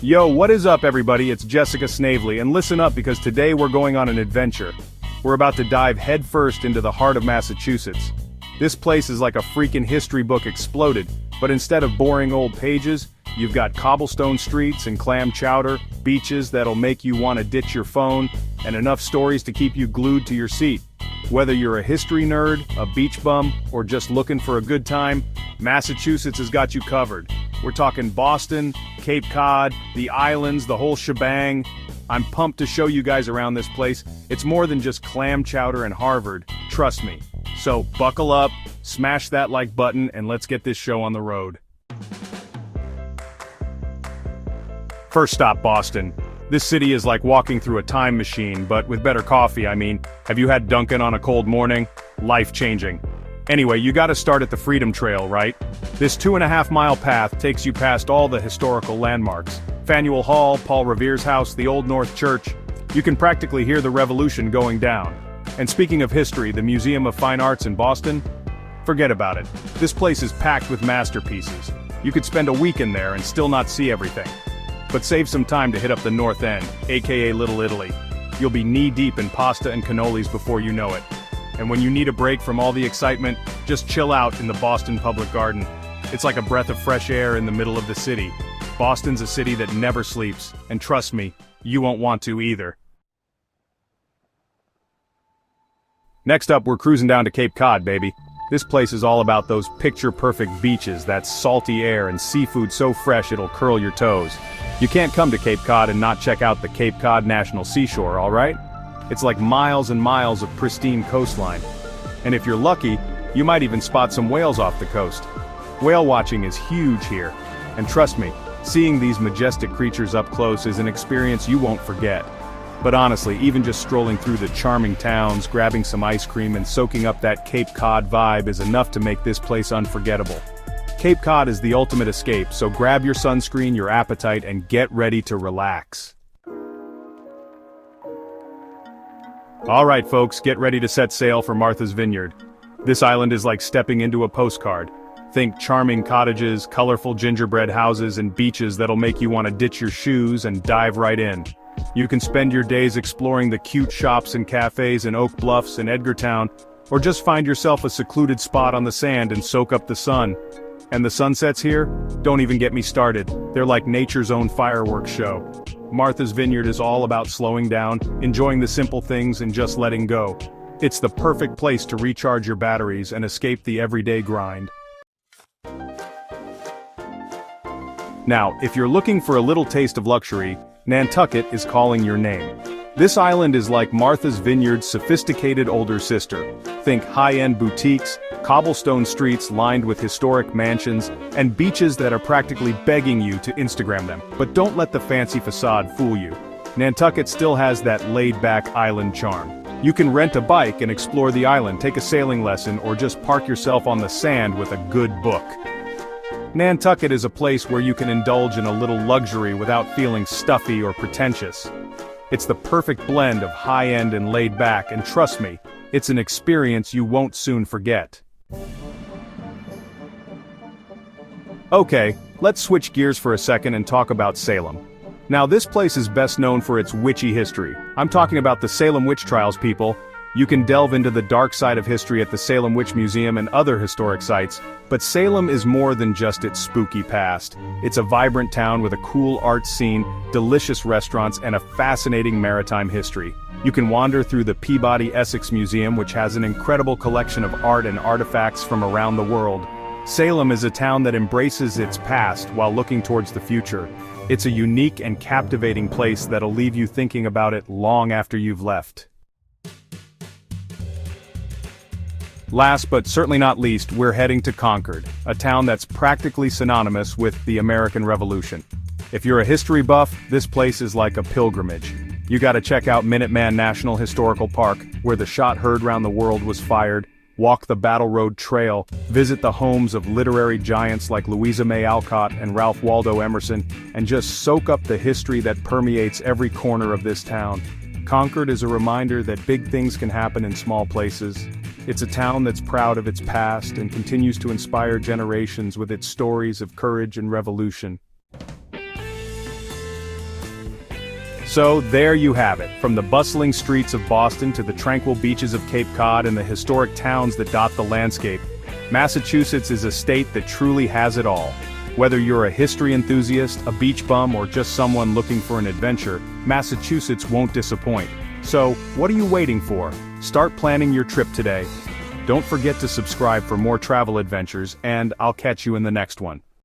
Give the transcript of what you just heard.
Yo, what is up everybody? It's Jessica Snavely, and listen up because today we're going on an adventure. We're about to dive headfirst into the heart of Massachusetts. This place is like a freaking history book exploded, but instead of boring old pages, you've got cobblestone streets and clam chowder, beaches that'll make you want to ditch your phone, and enough stories to keep you glued to your seat. Whether you're a history nerd, a beach bum, or just looking for a good time, Massachusetts has got you covered. We're talking Boston, Cape Cod, the islands, the whole shebang. I'm pumped to show you guys around this place. It's more than just clam chowder and Harvard, trust me. So buckle up, smash that like button, and let's get this show on the road. First stop, Boston. This city is like walking through a time machine, but with better coffee, I mean. Have you had Dunkin' on a cold morning? Life-changing. Anyway, you gotta start at the Freedom Trail, right? This 2.5-mile path takes you past all the historical landmarks. Faneuil Hall, Paul Revere's house, the Old North Church. You can practically hear the revolution going down. And speaking of history, the Museum of Fine Arts in Boston? Forget about it. This place is packed with masterpieces. You could spend a week in there and still not see everything. But save some time to hit up the North End, aka Little Italy. You'll be knee-deep in pasta and cannolis before you know it. And when you need a break from all the excitement, just chill out in the Boston Public Garden. It's like a breath of fresh air in the middle of the city. Boston's a city that never sleeps, and trust me, you won't want to either. Next up, we're cruising down to Cape Cod, baby. This place is all about those picture-perfect beaches, that salty air and seafood so fresh it'll curl your toes. You can't come to Cape Cod and not check out the Cape Cod National Seashore, alright? It's like miles and miles of pristine coastline. And if you're lucky, you might even spot some whales off the coast. Whale watching is huge here. And trust me, seeing these majestic creatures up close is an experience you won't forget. But honestly, even just strolling through the charming towns, grabbing some ice cream and soaking up that Cape Cod vibe is enough to make this place unforgettable. Cape Cod is the ultimate escape, so grab your sunscreen, your appetite, and get ready to relax. Alright folks, get ready to set sail for Martha's Vineyard. This island is like stepping into a postcard. Think charming cottages, colorful gingerbread houses, and beaches that'll make you want to ditch your shoes and dive right in. You can spend your days exploring the cute shops and cafes in Oak Bluffs and Edgartown, or just find yourself a secluded spot on the sand and soak up the sun. And the sunsets here? Don't even get me started. They're like nature's own fireworks show. Martha's Vineyard is all about slowing down, enjoying the simple things and just letting go. It's the perfect place to recharge your batteries and escape the everyday grind. Now, if you're looking for a little taste of luxury, Nantucket is calling your name. This island is like Martha's Vineyard's sophisticated older sister. Think high-end boutiques, cobblestone streets lined with historic mansions, and beaches that are practically begging you to Instagram them. But don't let the fancy facade fool you. Nantucket still has that laid-back island charm. You can rent a bike and explore the island, take a sailing lesson, or just park yourself on the sand with a good book. Nantucket is a place where you can indulge in a little luxury without feeling stuffy or pretentious. It's the perfect blend of high-end and laid-back, and trust me, it's an experience you won't soon forget. Okay, let's switch gears for a second and talk about Salem. Now this place is best known for its witchy history. I'm talking about the Salem witch trials, people. You can delve into the dark side of history at the Salem Witch Museum and other historic sites, but Salem is more than just its spooky past. It's a vibrant town with a cool art scene, delicious restaurants, and a fascinating maritime history. You can wander through the Peabody Essex Museum, which has an incredible collection of art and artifacts from around the world. Salem is a town that embraces its past while looking towards the future. It's a unique and captivating place that'll leave you thinking about it long after you've left. Last but certainly not least, we're heading to Concord, a town that's practically synonymous with the American Revolution. If you're a history buff, this place is like a pilgrimage. You gotta check out Minuteman National Historical Park, where the shot heard round the world was fired, walk the Battle Road Trail, visit the homes of literary giants like Louisa May Alcott and Ralph Waldo Emerson, and just soak up the history that permeates every corner of this town. Concord is a reminder that big things can happen in small places. It's a town that's proud of its past and continues to inspire generations with its stories of courage and revolution. So there you have it, from the bustling streets of Boston to the tranquil beaches of Cape Cod and the historic towns that dot the landscape. Massachusetts is a state that truly has it all. Whether you're a history enthusiast, a beach bum, or just someone looking for an adventure, Massachusetts won't disappoint. So, what are you waiting for? Start planning your trip today. Don't forget to subscribe for more travel adventures, and I'll catch you in the next one.